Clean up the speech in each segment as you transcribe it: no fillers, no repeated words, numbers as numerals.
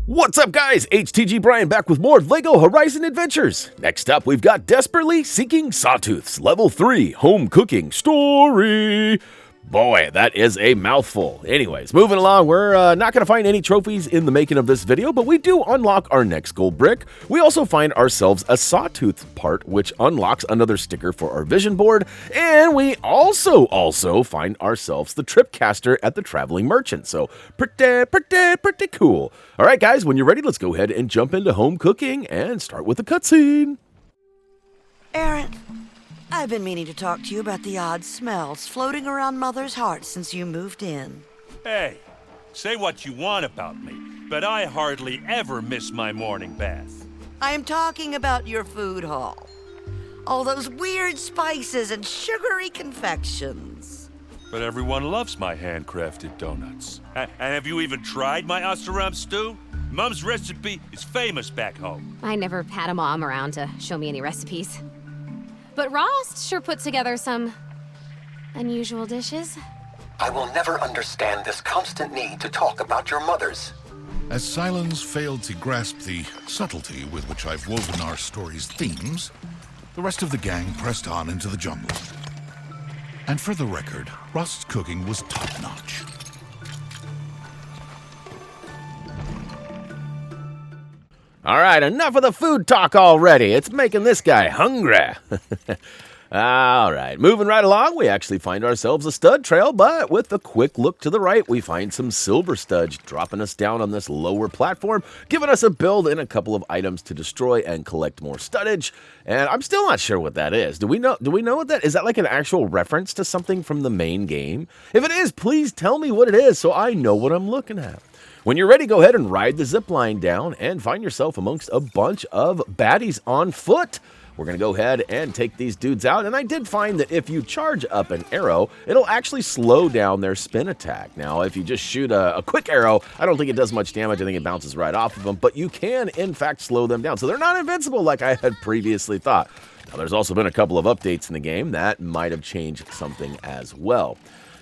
What's up, guys? HTG Brian back with more LEGO Horizon Adventures. Next up, we've got Desperately Seeking Sawtooths Level 3 Home Cooking Story. Boy, that is a mouthful. Anyways, moving along, we're not going to find any trophies in the making of this video, but we do unlock our next gold brick. We also find ourselves a Sawtooth part, which unlocks another sticker for our vision board, and we also find ourselves the Tripcaster at the Traveling Merchant. So pretty cool. All right, guys, when you're ready, let's go ahead and jump into home cooking and start with the cutscene. Aaron, I've been meaning to talk to you about the odd smells floating around Mother's heart since you moved in. Hey, say what you want about me, but I hardly ever miss my morning bath. I am talking about your food hall. All those weird spices and sugary confections. But everyone loves my handcrafted donuts. And have you even tried my Osterum stew? Mom's recipe is famous back home. I never had a mom around to show me any recipes. But Rost sure put together some unusual dishes. I will never understand this constant need to talk about your mothers. As Silence failed to grasp the subtlety with which I've woven our story's themes, the rest of the gang pressed on into the jungle. And for the record, Rost's cooking was top-notch. All right, enough of the food talk already. It's making this guy hungry. All right, moving right along, we actually find ourselves a stud trail, but with a quick look to the right, we find some silver studs dropping us down on this lower platform, giving us a build and a couple of items to destroy and collect more studdage. And I'm still not sure what that is. Do we know what that is? Is that like an actual reference to something from the main game? If it is, please tell me what it is so I know what I'm looking at. When you're ready, go ahead and ride the zip line down and find yourself amongst a bunch of baddies on foot. We're going to go ahead and take these dudes out, and I did find that if you charge up an arrow, it'll actually slow down their spin attack. Now, if you just shoot a quick arrow, I don't think it does much damage. I think it bounces right off of them, but you can, in fact, slow them down. So they're not invincible like I had previously thought. Now, there's also been a couple of updates in the game that might have changed something as well.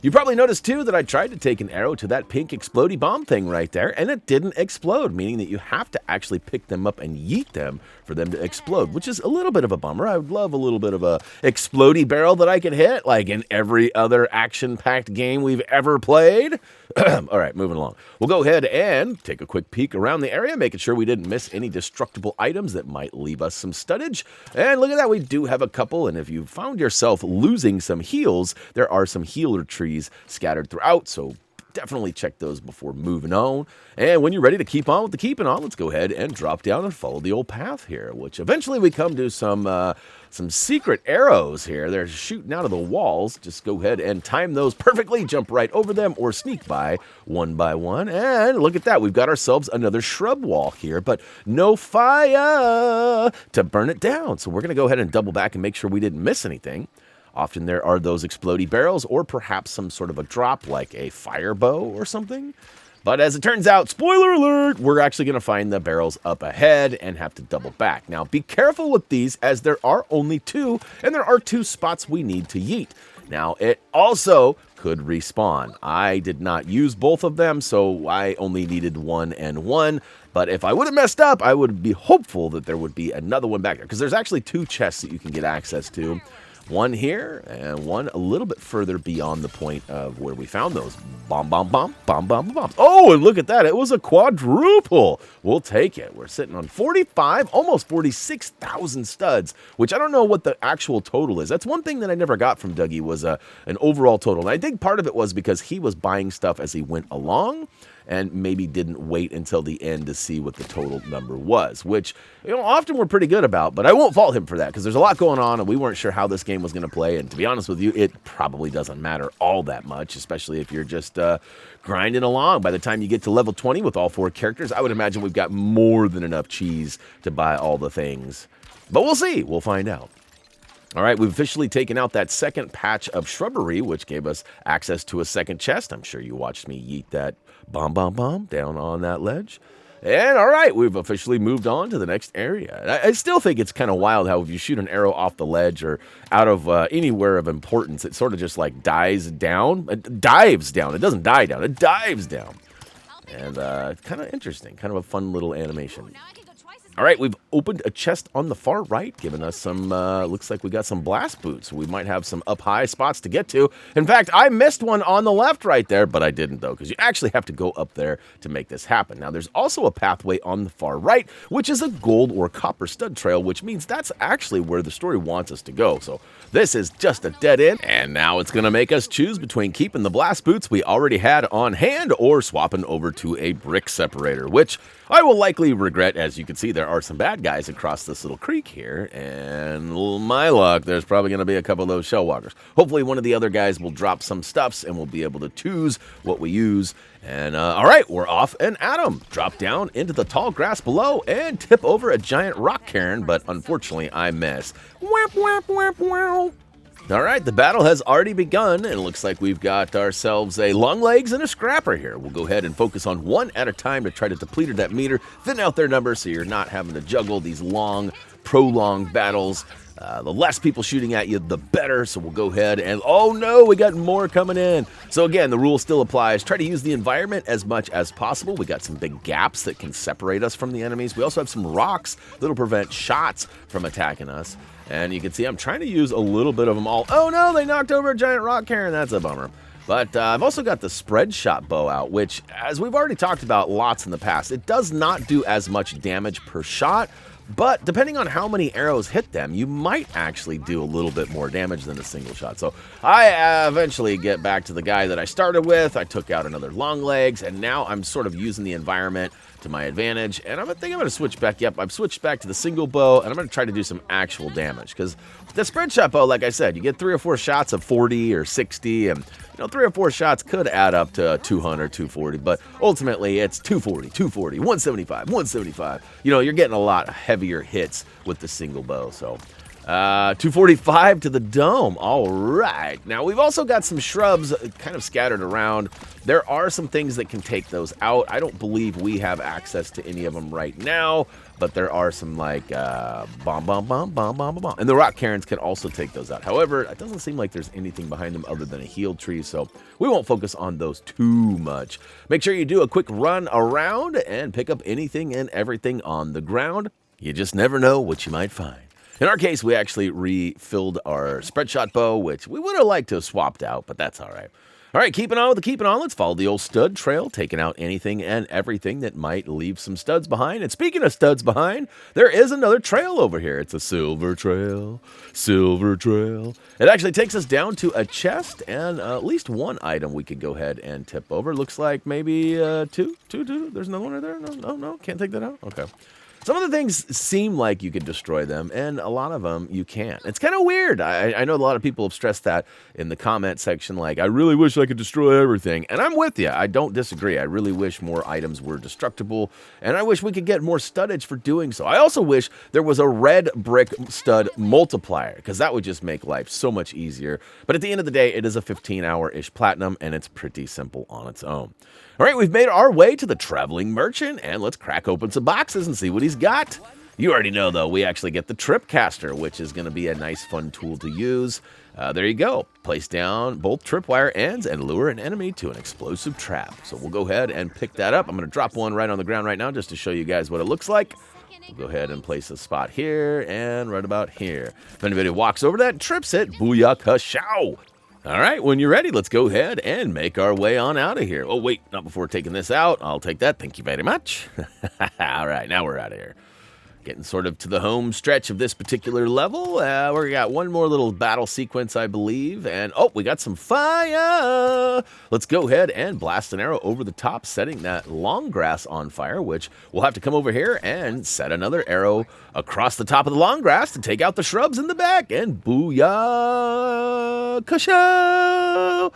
You probably noticed, too, that I tried to take an arrow to that pink explodey bomb thing right there, and it didn't explode, meaning that you have to actually pick them up and yeet them for them to explode, which is a little bit of a bummer. I would love a little bit of a explodey barrel that I could hit, like in every other action-packed game we've ever played. All right, moving along. We'll go ahead and take a quick peek around the area, making sure we didn't miss any destructible items that might leave us some studdage. And look at that, we do have a couple, and if you found yourself losing some heals, there are some healer trees scattered throughout, so definitely check those before moving on. And when you're ready to keep on with the keeping on, let's go ahead and drop down and follow the old path here, which eventually we come to some secret arrows here. They're shooting out of the walls. Just go ahead and time those perfectly, jump right over them, or sneak by one. And look at that, we've got ourselves another shrub wall here, but no fire to burn it down. So we're going to go ahead and double back and make sure we didn't miss anything. Often there are those explodey barrels or perhaps some sort of a drop like a fire bow or something. But as it turns out, spoiler alert, we're actually going to find the barrels up ahead and have to double back. Now, be careful with these as there are only two, and there are two spots we need to yeet. Now, it also could respawn. I did not use both of them, so I only needed one and one. But if I would have messed up, I would be hopeful that there would be another one back there, because there's actually two chests that you can get access to. One here, and one a little bit further beyond the point of where we found those. Bomb. Oh, and look at that. It was a quadruple. We'll take it. We're sitting on 45, almost 46,000 studs, which I don't know what the actual total is. That's one thing that I never got from Dougie was an overall total. And I think part of it was because he was buying stuff as he went along, and maybe didn't wait until the end to see what the total number was, which, often we're pretty good about, but I won't fault him for that, because there's a lot going on, and we weren't sure how this game was going to play, and to be honest with you, it probably doesn't matter all that much, especially if you're just grinding along. By the time you get to level 20 with all four characters, I would imagine we've got more than enough cheese to buy all the things. But we'll see. We'll find out. All right, we've officially taken out that second patch of shrubbery, which gave us access to a second chest. I'm sure you watched me yeet that bomb down on that ledge. And all right, we've officially moved on to the next area. I still think it's kind of wild how if you shoot an arrow off the ledge or out of anywhere of importance, it sort of just like dives down. It dives down. It doesn't die down. It dives down. And kind of interesting, kind of a fun little animation. All right, we've opened a chest on the far right, giving us some, looks like we got some blast boots. We might have some up high spots to get to. In fact, I missed one on the left right there, but I didn't though, because you actually have to go up there to make this happen. Now, there's also a pathway on the far right, which is a gold or copper stud trail, which means that's actually where the story wants us to go. So this is just a dead end, and now it's going to make us choose between keeping the blast boots we already had on hand or swapping over to a brick separator, which I will likely regret. As you can see, there are some bad guys across this little creek here, and my luck, there's probably going to be a couple of those shell walkers. Hopefully one of the other guys will drop some stuffs, and we'll be able to choose what we use. And all right, we're off and at 'em. Drop down into the tall grass below and tip over a giant rock cairn, but unfortunately I miss. Whap, whap, whap, wow. All right, the battle has already begun, and it looks like we've got ourselves a long legs and a scrapper here. We'll go ahead and focus on one at a time to try to deplete that meter, thin out their numbers so you're not having to juggle these long, prolonged battles. The less people shooting at you, the better. So we'll go ahead and, oh no, we got more coming in. So again, the rule still applies. Try to use the environment as much as possible. We got some big gaps that can separate us from the enemies. We also have some rocks that'll prevent shots from attacking us. And you can see I'm trying to use a little bit of them all. Oh no, they knocked over a giant rock cairn. That's a bummer. But I've also got the spread shot bow out, which, as we've already talked about lots in the past, it does not do as much damage per shot. But depending on how many arrows hit them, you might actually do a little bit more damage than a single shot. So I eventually get back to the guy that I started with. I took out another long legs, and now I'm sort of using the environment to my advantage. And I think I'm going to switch back. Yep, I've switched back to the single bow, and I'm going to try to do some actual damage. Because the spread shot bow, like I said, you get 3 or 4 shots of 40 or 60, and 3 or 4 shots could add up to 200, 240, but ultimately it's 240, 240, 175, 175. You're getting a lot heavier hits with the single bow, so 245 to the dome. All right. Now, we've also got some shrubs kind of scattered around. There are some things that can take those out. I don't believe we have access to any of them right now, but there are some like bomb. And the rock cairns can also take those out. However, it doesn't seem like there's anything behind them other than a healed tree, so we won't focus on those too much. Make sure you do a quick run around and pick up anything and everything on the ground. You just never know what you might find. In our case, we actually refilled our spread shot bow, which we would have liked to have swapped out, but that's all right. All right, keeping on with the keeping on. Let's follow the old stud trail, taking out anything and everything that might leave some studs behind. And speaking of studs behind, there is another trail over here. It's a silver trail, silver trail. It actually takes us down to a chest and at least one item we could go ahead and tip over. Looks like maybe two. There's another one right there. No, can't take that out. Okay. Some of the things seem like you can destroy them, and a lot of them you can't. It's kind of weird. I know a lot of people have stressed that in the comment section, like, I really wish I could destroy everything. And I'm with you. I don't disagree. I really wish more items were destructible, and I wish we could get more studdage for doing so. I also wish there was a red brick stud multiplier, because that would just make life so much easier. But at the end of the day, it is a 15-hour-ish platinum, and it's pretty simple on its own. All right, we've made our way to the traveling merchant, and let's crack open some boxes and see what he's got. You already know, though, we actually get the trip caster, which is going to be a nice, fun tool to use. There you go. Place down both tripwire ends and lure an enemy to an explosive trap. So we'll go ahead and pick that up. I'm going to drop one right on the ground right now just to show you guys what it looks like. We'll go ahead and place a spot here and right about here. If anybody walks over that and trips it, booyah, show. All right, when you're ready, let's go ahead and make our way on out of here. Oh, wait, not before taking this out. I'll take that. Thank you very much. All right, now we're out of here. Getting sort of to the home stretch of this particular level. We got one more little battle sequence, I believe. And, oh, we got some fire. Let's go ahead and blast an arrow over the top, setting that long grass on fire, which we'll have to come over here and set another arrow across the top of the long grass to take out the shrubs in the back. And booyah, kusho.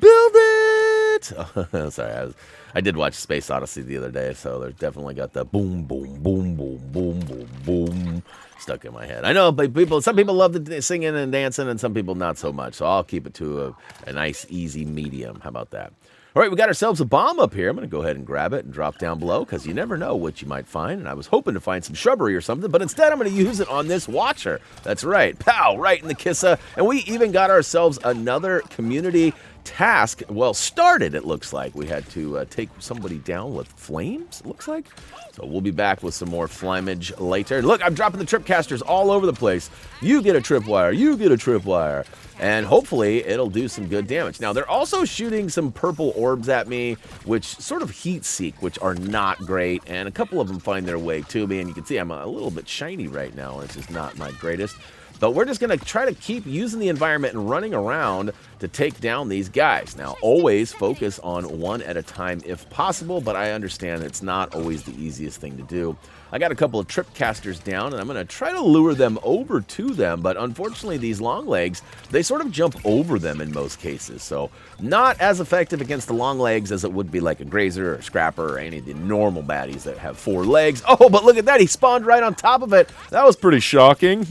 Build it. Oh, sorry, I did watch Space Odyssey the other day, so there's definitely got the boom, boom, boom, boom, boom, boom, boom stuck in my head. I know, but some people love the singing and dancing, and some people not so much. So I'll keep it to a nice, easy medium. How about that? All right, we got ourselves a bomb up here. I'm going to go ahead and grab it and drop down below because you never know what you might find. And I was hoping to find some shrubbery or something, but instead I'm going to use it on this watcher. That's right. Pow, right in the kissa. And we even got ourselves another community task, well, started, it looks like. We had to take somebody down with flames, it looks like. So we'll be back with some more flammage later. Look, I'm dropping the tripcasters all over the place. You get a tripwire, you get a tripwire. And hopefully it'll do some good damage. Now, they're also shooting some purple orbs at me, which sort of heat seek, which are not great. And a couple of them find their way to me. And you can see I'm a little bit shiny right now, which is not my greatest. But we're just going to try to keep using the environment and running around to take down these guys. Now, always focus on one at a time if possible, but I understand it's not always the easiest thing to do. I got a couple of tripcasters down, and I'm going to try to lure them over to them, but unfortunately, these long legs, they sort of jump over them in most cases, so not as effective against the long legs as it would be like a grazer or a scrapper or any of the normal baddies that have 4 legs. Oh, but look at that, he spawned right on top of it. That was pretty shocking.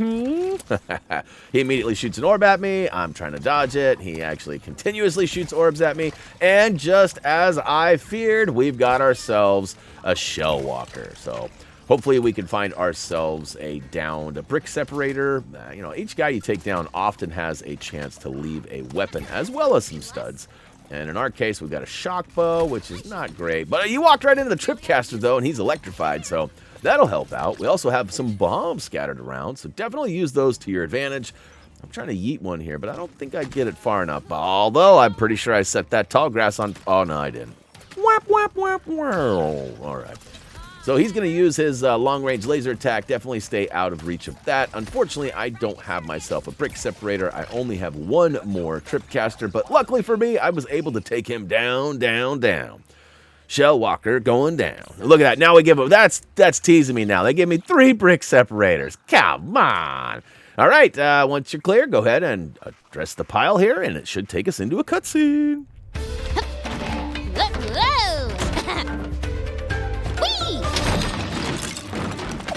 He immediately shoots an orb at me. I'm trying to dodge it. He actually continuously shoots orbs at me, and just as I feared, we've got ourselves a shell walker, so hopefully we can find ourselves a downed brick separator. You know, each guy you take down often has a chance to leave a weapon as well as some studs. And in our case, we've got a shock bow, which is not great. But you walked right into the tripcaster, though, and he's electrified, so that'll help out. We also have some bombs scattered around, so definitely use those to your advantage. I'm trying to yeet one here, but I don't think I get it far enough. Although I'm pretty sure I set that tall grass on... Oh, no, I didn't. Whap, whap, whap, whap. All right. So he's going to use his long-range laser attack. Definitely stay out of reach of that. Unfortunately, I don't have myself a brick separator. I only have one more tripcaster, but luckily for me, I was able to take him down, down, down. Shell Walker going down. Look at that. Now we give him... That's teasing me now. They give me 3 brick separators. Come on. All right, once you're clear, go ahead and address the pile here, and it should take us into a cutscene.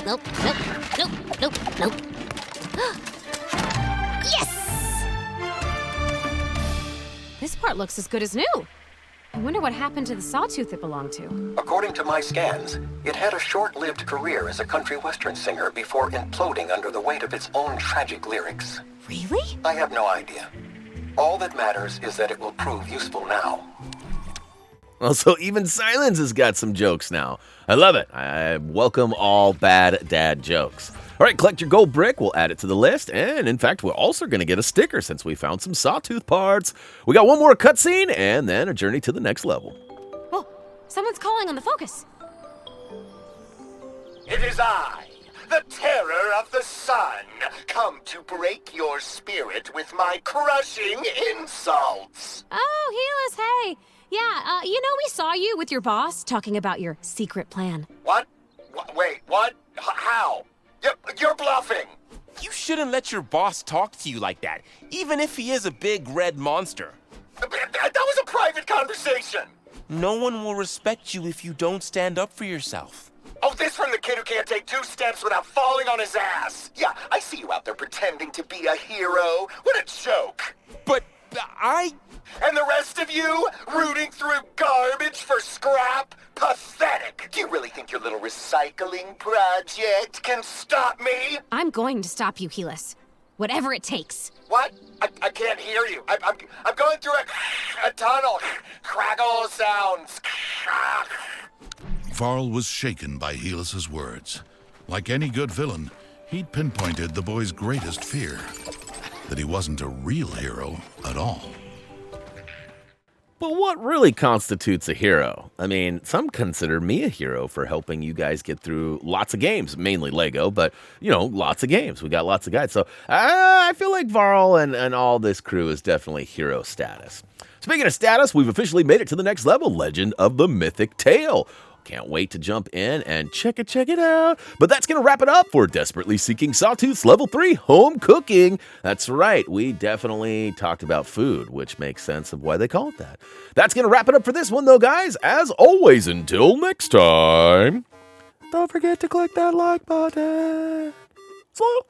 Nope, nope, nope, nope, nope. Yes! This part looks as good as new. I wonder what happened to the Sawtooth it belonged to. According to my scans, it had a short-lived career as a country western singer before imploding under the weight of its own tragic lyrics. Really? I have no idea. All that matters is that it will prove useful now. Well, so even Silence has got some jokes now. I love it. I welcome all bad dad jokes. All right, collect your gold brick. We'll add it to the list. And in fact, we're also going to get a sticker since we found some Sawtooth parts. We got one more cutscene and then a journey to the next level. Oh, someone's calling on the focus. It is I, the terror of the sun, come to break your spirit with my crushing insults. Oh, Helus, hey. Yeah, you know we saw you with your boss talking about your secret plan. What? Wait, what? How? You're bluffing. You shouldn't let your boss talk to you like that, even if he is a big red monster. That was a private conversation. No one will respect you if you don't stand up for yourself. Oh, this from the kid who can't take 2 steps without falling on his ass. Yeah, I see you out there pretending to be a hero. What a joke. But And the rest of you, rooting through garbage for scrap? Pathetic. Do you really think your little recycling project can stop me? I'm going to stop you, Helus. Whatever it takes. What? I can't hear you. I'm going through a tunnel. Crackle sounds. Varl was shaken by Helus's words. Like any good villain, he'd pinpointed the boy's greatest fear. That he wasn't a real hero at all. But what really constitutes a hero? I mean, some consider me a hero for helping you guys get through lots of games, mainly Lego, but, you know, lots of games. We got lots of guides. So I feel like Varl and all this crew is definitely hero status. Speaking of status, we've officially made it to the next level, Legend of the Mythic Tale. Can't wait to jump in and check it out. But that's going to wrap it up for Desperately Seeking Sawtooth's Level 3 Home Cooking. That's right, we definitely talked about food, which makes sense of why they call it that. That's going to wrap it up for this one, though, guys. As always, until next time, don't forget to click that like button. Slow.